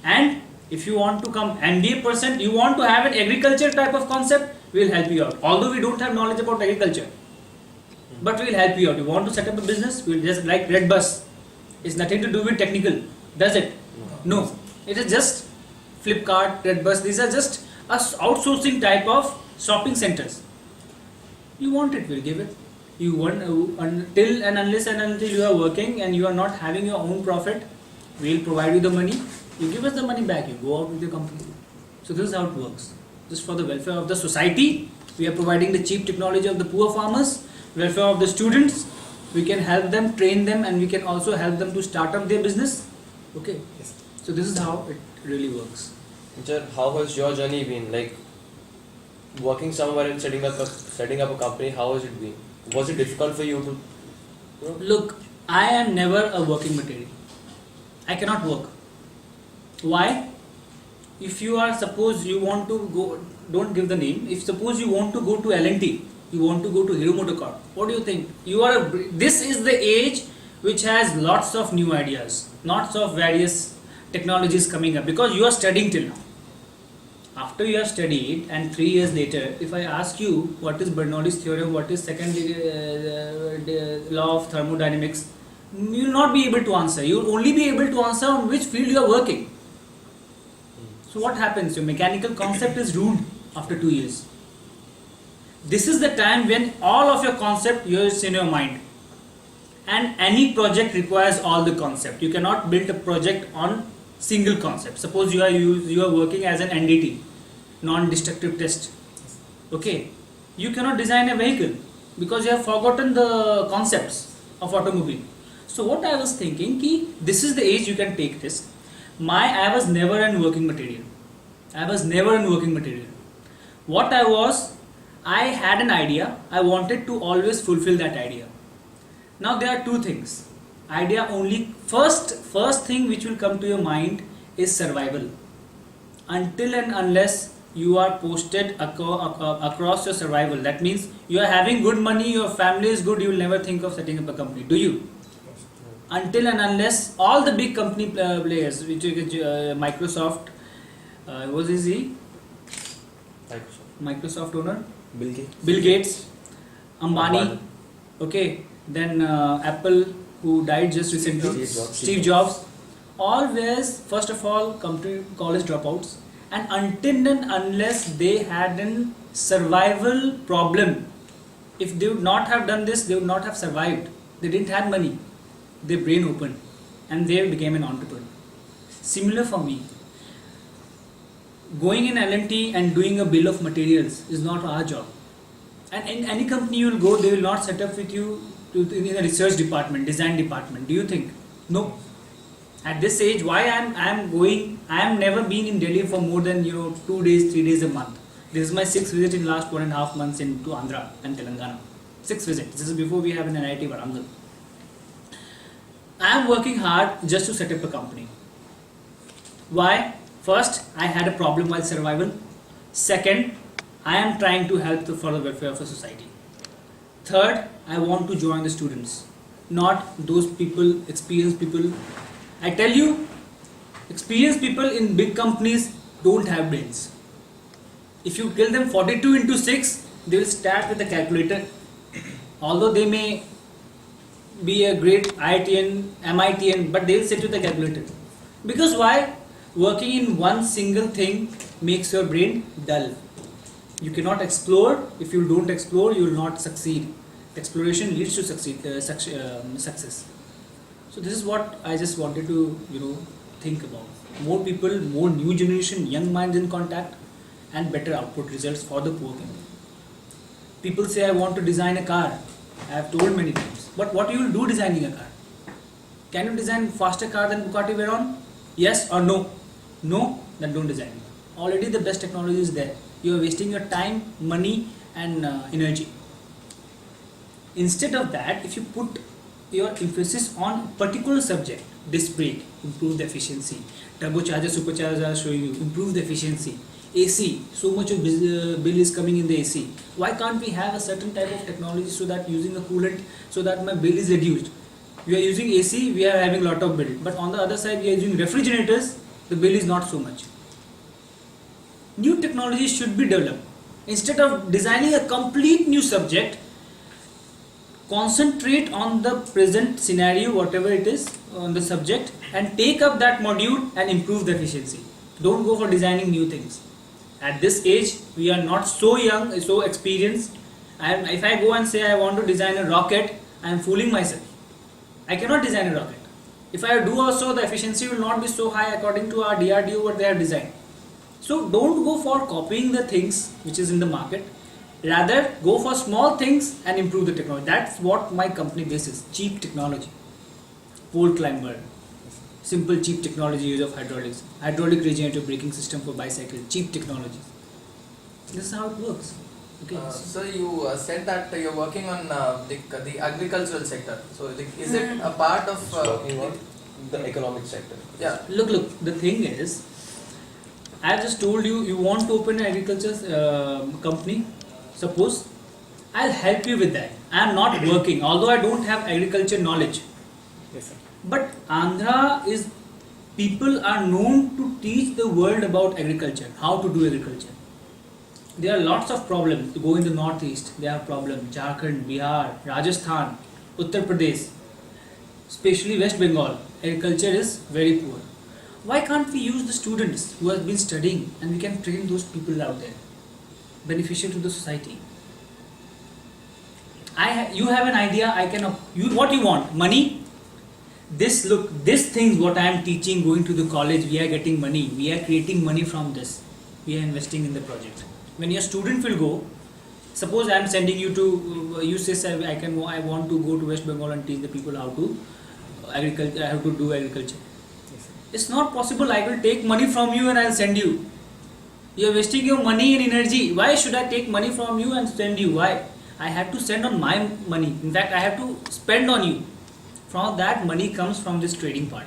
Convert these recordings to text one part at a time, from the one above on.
And if you want to come MBA person, you want to have an agriculture type of concept, we will help you out. Although we don't have knowledge about agriculture, but we will help you out. You want to set up a business, we will just like Red Bus. It's nothing to do with technical, does it? No. It is just Flipkart, Red Bus. These are just outsourcing type of shopping centers. You want it, we'll give it. You want until and unless and until you are working and you are not having your own profit, we'll provide you the money. You give us the money back, you go out with your company. So this is how it works. Just for the welfare of the society, we are providing the cheap technology of the poor farmers, welfare of the students, we can help them, train them, and we can also help them to start up their business. Okay. Yes. So this is how it really works. Sir, how has your journey been? Like working somewhere and setting up a company, how has it been? Was it difficult for you to Look, I am never a working material. I cannot work. Why? If you are, suppose you want to go, don't give the name, if suppose you want to go to L&T, you want to go to Hero Motorcorp, what do you think? This is the age which has lots of new ideas, lots of various technologies coming up, because you are studying till now. After you have studied and 3 years later, if I ask you what is Bernoulli's theorem, what is second law of thermodynamics, you will not be able to answer. You will only be able to answer on which field you are working. So what happens? Your mechanical concept is ruined after 2 years. This is the time when all of your concept is in your mind. And any project requires all the concept. You cannot build a project on single concept. Suppose you are working as an NDT, non-destructive test. Okay, you cannot design a vehicle because you have forgotten the concepts of automobile. So what I was thinking, this is the age you can take this. I was never in working material. What I had an idea. I wanted to always fulfill that idea. Now there are two things. Idea only. First thing which will come to your mind is survival. Until and unless you are posted across your survival, that means you are having good money, your family is good, you will never think of setting up a company, do you? Until and unless all the big company players, which is Microsoft, what is he? Microsoft owner? Bill Gates, Ambani, okay, then Apple, who died just recently, Steve Jobs, always first of all come to college dropouts, and until and unless they had a survival problem, if they would not have done this, they would not have survived. They didn't have money, their brain opened and they became an entrepreneur. Similar for me. Going in L&T and doing a bill of materials is not our job. And in any company you will go, they will not set up with you in a research department, design department. Do you think? No. At this age, why I am never been in Delhi for more than 2 days, 3 days a month. This is my 6th visit in last 1.5 months into Andhra and Telangana. 6th visit. This is before we have an NIT Varangal. I am working hard just to set up a company. Why? First, I had a problem while survival. Second, I am trying to help for the welfare of the society. Third, I want to join the students, not those people, experienced people. I tell you, experienced people in big companies don't have brains. If you kill them 42 into 6, they will start with a calculator. Although they may be a great IITian, MITian, but they will sit with a calculator. Because why? Working in one single thing makes your brain dull. You cannot explore. If you don't explore, you will not succeed. Exploration leads to success. So this is what I just wanted to think about. More people, more new generation, young minds in contact, and better output results for the poor people. People say, I want to design a car. I have told many times. But what you will do designing a car? Can you design faster car than Bugatti Veyron? Yes or no? No, then don't design it. Already the best technology is there. You are wasting your time, money and energy. Instead of that, if you put your emphasis on particular subject, disc brake, improve the efficiency, turbocharger, supercharger, show you, improve the efficiency, AC, so much of bill is coming in the AC. Why can't we have a certain type of technology so that using a coolant, so that my bill is reduced? We are using AC, we are having a lot of bill. But on the other side, we are using refrigerators, the bill is not so much. New technologies should be developed. Instead of designing a complete new subject, concentrate on the present scenario, whatever it is, on the subject, and take up that module and improve the efficiency. Don't go for designing new things. At this age, we are not so young, so experienced. If I go and say I want to design a rocket, I am fooling myself. I cannot design a rocket. If I do also, the efficiency will not be so high according to our DRDO what they have designed. So don't go for copying the things which is in the market. Rather, go for small things and improve the technology. That's what my company bases. Cheap technology. Pole climber. Simple cheap technology use of hydraulics. Hydraulic regenerative braking system for bicycles. Cheap technologies. This is how it works. Okay. So you said that you're working on the agricultural sector. So is it a part of Talking about the economic sector. yeah? Look. The thing is, I have just told you, you want to open an agriculture company. Suppose I'll help you with that. I am not working, although I don't have agriculture knowledge. Yes, sir. But Andhra is, people are known to teach the world about agriculture, how to do agriculture. There are lots of problems. You go in the northeast, there are problems. Jharkhand, Bihar, Rajasthan, Uttar Pradesh, especially West Bengal, agriculture is very poor. Why can't we use the students who have been studying and we can train those people out there? Beneficial to the society. You have an idea, I can, what you want? Money? This things what I am teaching, going to the college, we are getting money, we are creating money from this, we are investing in the project. When your student will go, suppose I am sending you to, you say I want to go to West Bengal and teach the people how to agriculture, how to do agriculture. Yes, sir. It's not possible. I will take money from you and I'll send you. You are wasting your money and energy. Why should I take money from you and send you? Why? I have to send on my money. In fact, I have to spend on you. From that money comes from this trading part.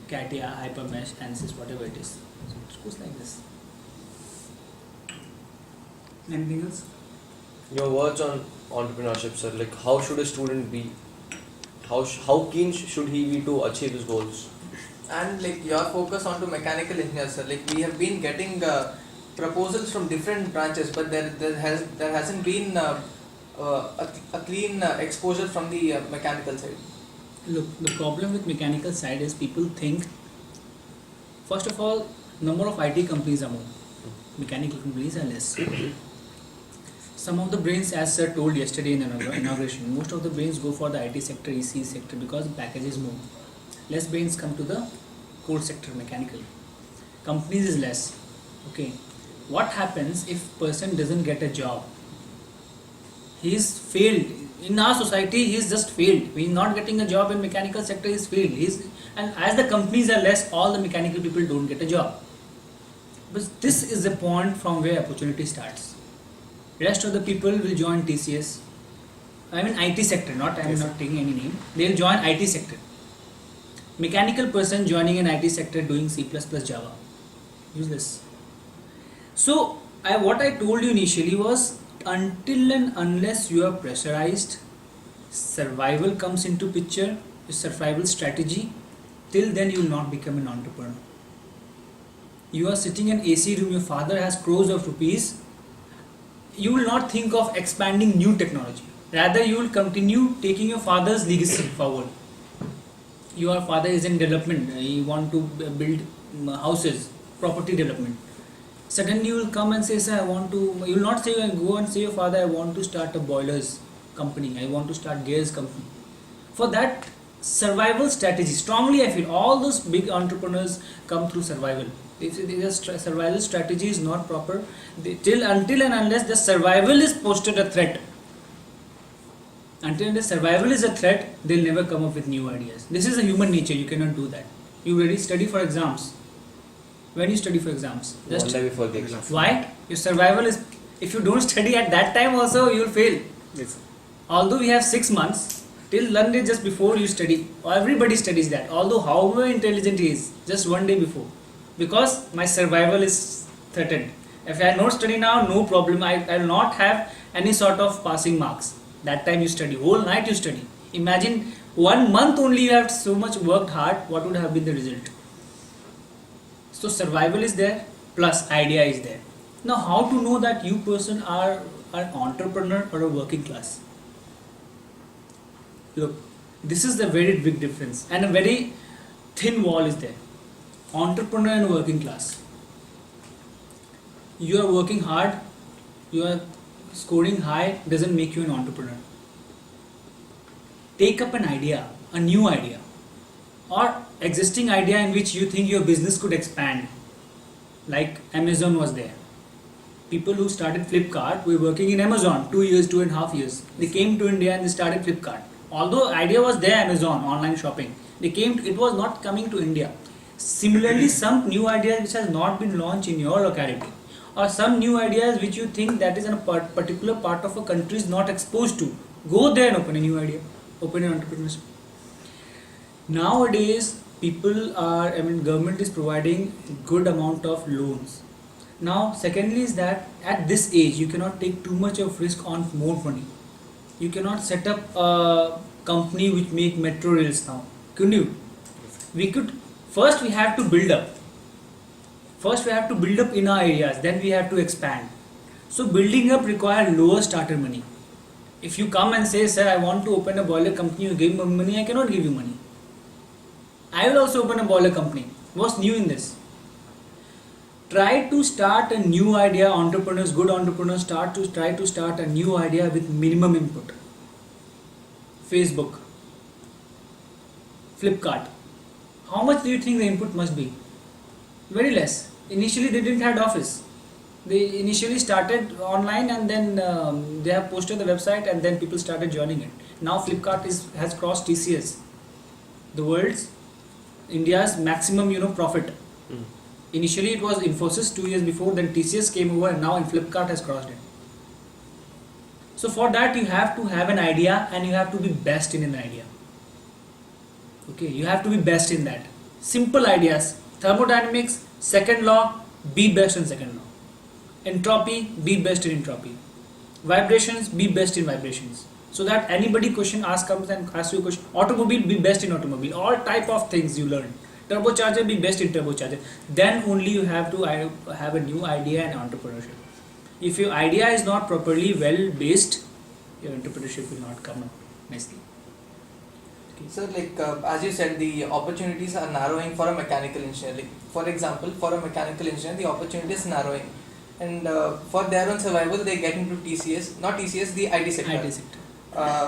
CATIA, Hypermesh, ANSYS, whatever it is. So it goes like this. Anything else? Your words on entrepreneurship, sir. Like, how should a student be? How keen should he be to achieve his goals? And like your focus onto mechanical engineers, sir. Like we have been getting proposals from different branches, but there hasn't been a clean exposure from the mechanical side. Look, the problem with mechanical side is people think, first of all, number of IT companies are more, mechanical companies are less. Some of the brains, as sir told yesterday in the inauguration, most of the brains go for the IT sector, EC sector because the package is more. Less brains come to the core sector, mechanical. Companies is less. Okay. What happens if person doesn't get a job? He is failed. In our society, he is just failed. He is not getting a job in mechanical sector, he is failed. And as the companies are less, all the mechanical people don't get a job. But this is the point from where opportunity starts. Rest of the people will join TCS. I mean IT sector, I am not taking any name. They will join IT sector. Mechanical person joining an IT sector doing C++ Java. Useless. So, what I told you initially was, until and unless you are pressurized, survival comes into picture, your survival strategy, till then you will not become an entrepreneur. You are sitting in AC room, your father has crores of rupees, you will not think of expanding new technology. Rather, you will continue taking your father's legacy forward. Your father is in development, he want to build houses, property development. Suddenly you will come and say, sir, I want to, you will not say, go and say your father, I want to start a boilers company, I want to start gears company. For that, survival strategy, strongly I feel, all those big entrepreneurs come through survival. If their survival strategy is not proper, until and unless the survival is posted a threat, until the survival is a threat, they'll never come up with new ideas. This is a human nature, you cannot do that. You already study for exams. When you study for exams? One day before the exam. Why? Your survival is, if you don't study at that time also, you will fail. Yes. Although we have 6 months, till one day just before you study. Everybody studies that. Although however intelligent he is, just one day before. Because my survival is threatened. If I not study now, no problem. I will not have any sort of passing marks. That time you study. Whole night you study. Imagine 1 month only you have so much worked hard. What would have been the result? So survival is there plus idea is there. Now how to know that you person are an entrepreneur or a working class? Look, this is the very big difference and a very thin wall is there. Entrepreneur and working class. You are working hard, you are scoring high doesn't make you an entrepreneur. Take up an idea, a new idea or existing idea in which you think your business could expand, like Amazon was there. People who started Flipkart were working in Amazon 2 years, 2.5 years. They came to India and they started Flipkart. Although idea was there, Amazon, online shopping, it was not coming to India. Similarly, some new ideas which has not been launched in your locality, or some new ideas which you think that is in a particular part of a country is not exposed to, go there and open a new idea, open an entrepreneurship. Nowadays, government is providing good amount of loans. Now, secondly is that at this age, you cannot take too much of risk on more money. You cannot set up a company which make metro rails now. Couldn't you? First we have to build up. First we have to build up in our areas, then we have to expand. So building up requires lower starter money. If you come and say, sir, I want to open a boiler company, you give me money, I cannot give you money. I will also open a boiler company. What's new in this? Try to start a new idea. Entrepreneurs, good entrepreneurs, try to start a new idea with minimum input. Facebook, Flipkart. How much do you think the input must be? Very less. Initially they didn't have office. They initially started online and then they have posted the website and then people started joining it. Now Flipkart has crossed TCS, the world's India's maximum profit. Initially it was Infosys 2 years before, then TCS came over and now Flipkart has crossed it. So for that you have to have an idea and you have to be best in an idea. Okay, you have to be best in that. Simple ideas. Thermodynamics, second law, be best in second law. Entropy, be best in entropy. Vibrations, be best in vibrations. So that anybody comes and asks you a question. Automobile, be best in automobile. All type of things you learn. Turbocharger, be best in turbocharger. Then only you have to have a new idea and entrepreneurship. If your idea is not properly well based, your entrepreneurship will not come up nicely. So as you said, the opportunities are narrowing for a mechanical engineer. Like, for example, for a mechanical engineer, the opportunity is narrowing. And for their own survival, they get into TCS, not TCS, the IT sector. IT sector.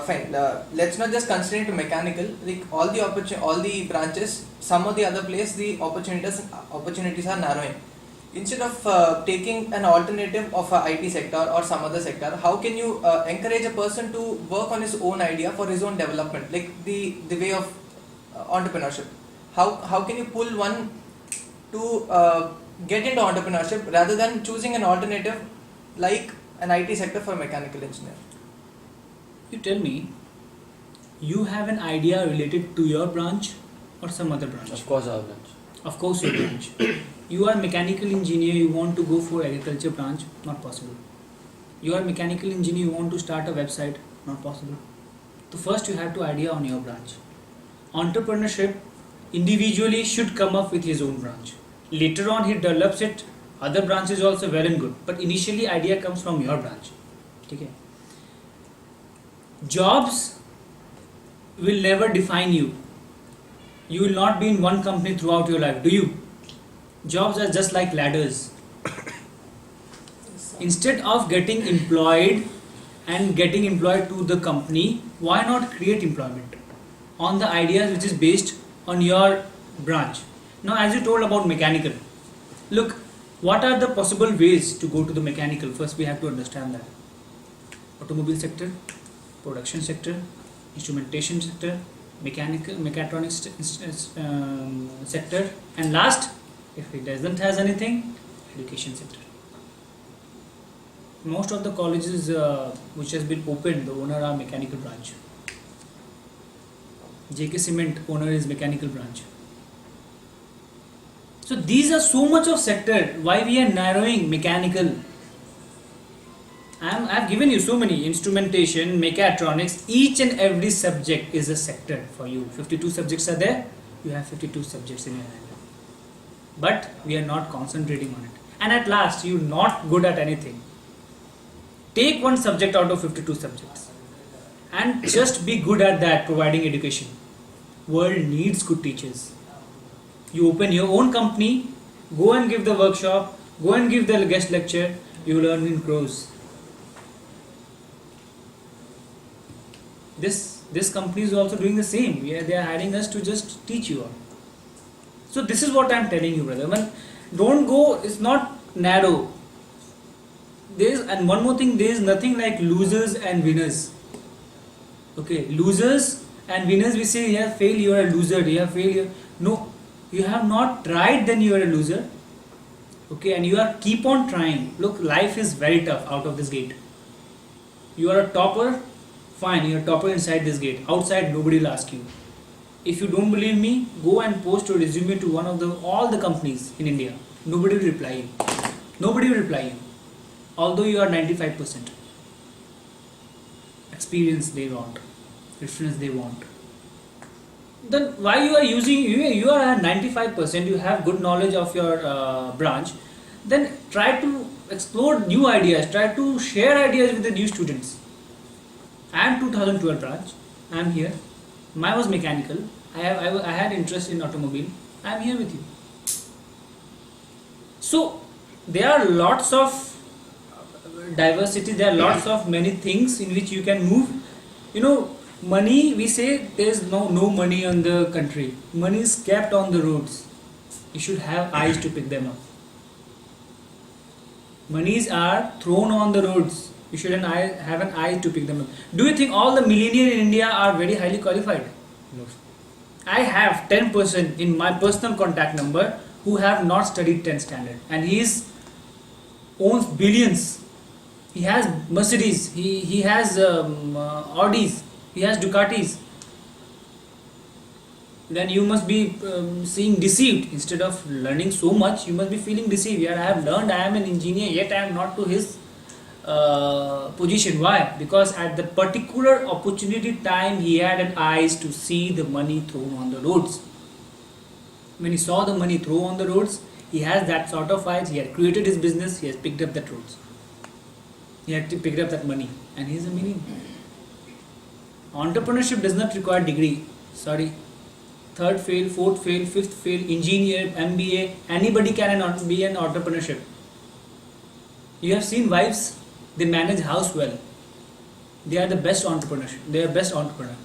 Fine. Let's not just constrain it to mechanical. Like all the branches, some of the other place, the opportunities are narrowing. Instead of taking an alternative of a IT sector or some other sector, how can you encourage a person to work on his own idea for his own development, like the way of entrepreneurship? How can you pull one to get into entrepreneurship rather than choosing an alternative like an IT sector for a mechanical engineer? You tell me, you have an idea related to your branch or some other branch? Of course, our branch. Of course your branch. You are mechanical engineer, you want to go for agriculture branch, not possible. You are mechanical engineer, you want to start a website, not possible. So first you have to idea on your branch. Entrepreneurship individually should come up with his own branch. Later on he develops it, other branches also well and good. But initially idea comes from your branch. Okay. Jobs will never define you. You will not be in one company throughout your life, do you? Jobs are just like ladders. Instead of getting employed and getting employed to the company, why not create employment on the ideas which is based on your branch? Now, as you told about mechanical, look, what are the possible ways to go to the mechanical? First, we have to understand that. Automobile sector, production sector, instrumentation sector, mechatronics sector, and last, if it doesn't has anything, education sector. Most of the colleges which has been opened, the owner are mechanical branch. JK Cement owner is mechanical branch. So these are so much of sector. Why we are narrowing mechanical? I have given you so many: instrumentation, mechatronics. Each and every subject is a sector for you. 52 subjects are there. You have 52 subjects in your hand. but we are not concentrating on it. And at last, you're not good at anything. Take one subject out of 52 subjects and just be good at that, providing education. World needs good teachers. You open your own company, go and give the workshop, go and give the guest lecture, you will earn in crores. This company is also doing the same. They are hiring us to just teach you all. So this is what I am telling you, brother. Man, don't go. It's not narrow. And one more thing. There is nothing like losers and winners. Okay, losers and winners. We say you have failed. You are a loser. You have failed. No, you have not tried. Then you are a loser. Okay, and you are keep on trying. Look, life is very tough out of this gate. You are a topper. Fine, you're a topper inside this gate. Outside, nobody will ask you. If you don't believe me, go and post your resume to one of all the companies in India. Nobody will reply you. Nobody will reply you. Although you are 95%. Experience they want. Reference they want. Then why you are using, you are at 95%, you have good knowledge of your branch, then try to explore new ideas, try to share ideas with the new students. I am 2012 branch, I am here. Mine was mechanical. I had interest in automobile. I am here with you. So there are lots of diversity. There are lots of many things in which you can move. Money. We say there is no money on the country. Money is kept on the roads. You should have eyes to pick them up. Monies are thrown on the roads. You should have an eye to pick them up. Do you think all the millionaires in India are very highly qualified? No. I have 10% in my personal contact number who have not studied 10th standard, and he owns billions. He has Mercedes, he has Audis, he has Ducatis. Then you must be seeing deceived. Instead of learning so much, you must be feeling deceived. Yeah, I have learned, I am an engineer, yet I am not to his position. Why? Because at the particular opportunity time he had an eyes to see the money thrown on the roads. When he saw the money thrown on the roads, he has that sort of eyes. He had created his business. He has picked up that roads. He had picked up that money, and he is a millionaire. Entrepreneurship does not require degree. Sorry, third fail, fourth fail, fifth fail, engineer, MBA. Anybody can be an entrepreneurship. You have seen wives. They manage house well. They are the best entrepreneurs. They are best entrepreneur.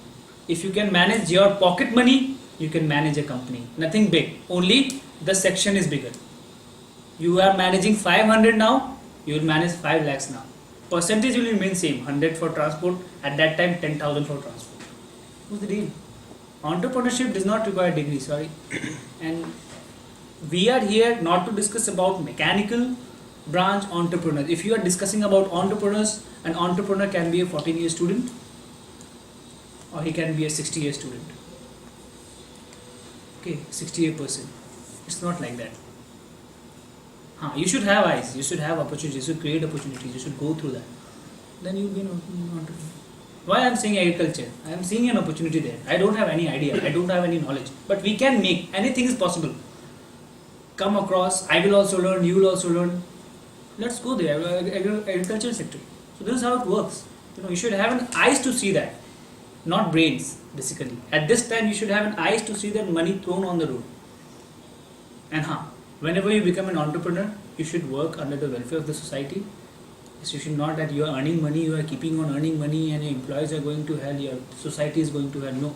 If you can manage your pocket money, you can manage a company. Nothing big. Only the section is bigger. You are managing 500 now. You will manage 5 lakhs now. Percentage will remain same. 100 for transport. At that time, 10,000 for transport. What's the deal? Entrepreneurship does not require degree. Sorry. And we are here not to discuss about mechanical branch entrepreneurs. If you are discussing about entrepreneurs, an entrepreneur can be a 14-year student or he can be a 60-year student. Okay, 60-year person. It's not like that. You should have eyes, you should have opportunities, you should create opportunities, you should go through that. Then you'll be an entrepreneur. Why I am saying agriculture? I am seeing an opportunity there. I don't have any idea, I don't have any knowledge, but we can make, anything is possible. Come across, I will also learn, you will also learn. Let's go there, agriculture sector. So this is how it works. You should have an eyes to see that, not brains basically. At this time you should have an eyes to see that money thrown on the road. And whenever you become an entrepreneur, you should work under the welfare of the society. So you should not that you are earning money, you are keeping on earning money and your employees are going to hell, your society is going to hell. No.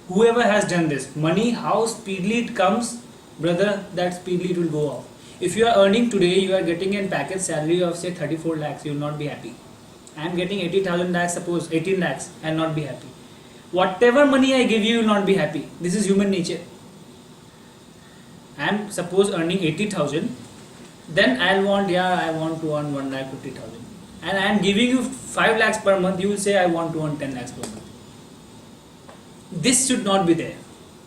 Whoever has done this, money, how speedily it comes, brother, that speedily it will go off. If you are earning today, you are getting a package salary of say 34 lakhs, you will not be happy. I am getting 80,000 lakhs, suppose 18 lakhs, I will not be happy. Whatever money I give you, you will not be happy. This is human nature. I am suppose earning 80,000, then I want to earn 1,50,000. And I am giving you 5 lakhs per month, you will say I want to earn 10 lakhs per month. This should not be there.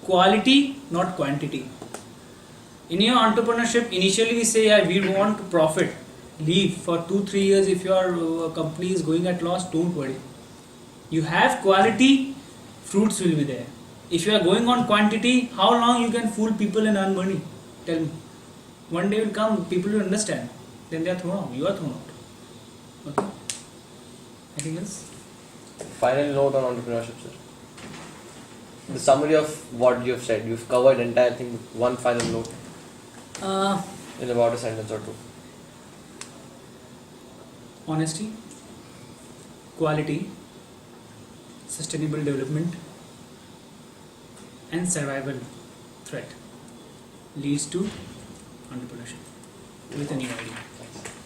Quality, not quantity. In your entrepreneurship, initially we say we want to profit. Leave for 2-3 years. If your company is going at loss, don't worry. You have quality, fruits will be there. If you are going on quantity, how long you can fool people and earn money? Tell me. One day will come, people will understand. Then they are thrown out. You are thrown out. Okay. Anything else? Final note on entrepreneurship, sir. The summary of what you've said. You've covered entire thing with one final note Uh, in about a sentence or two. Honesty, quality, sustainable development, and survival threat leads to entrepreneurship with a new idea. Thanks.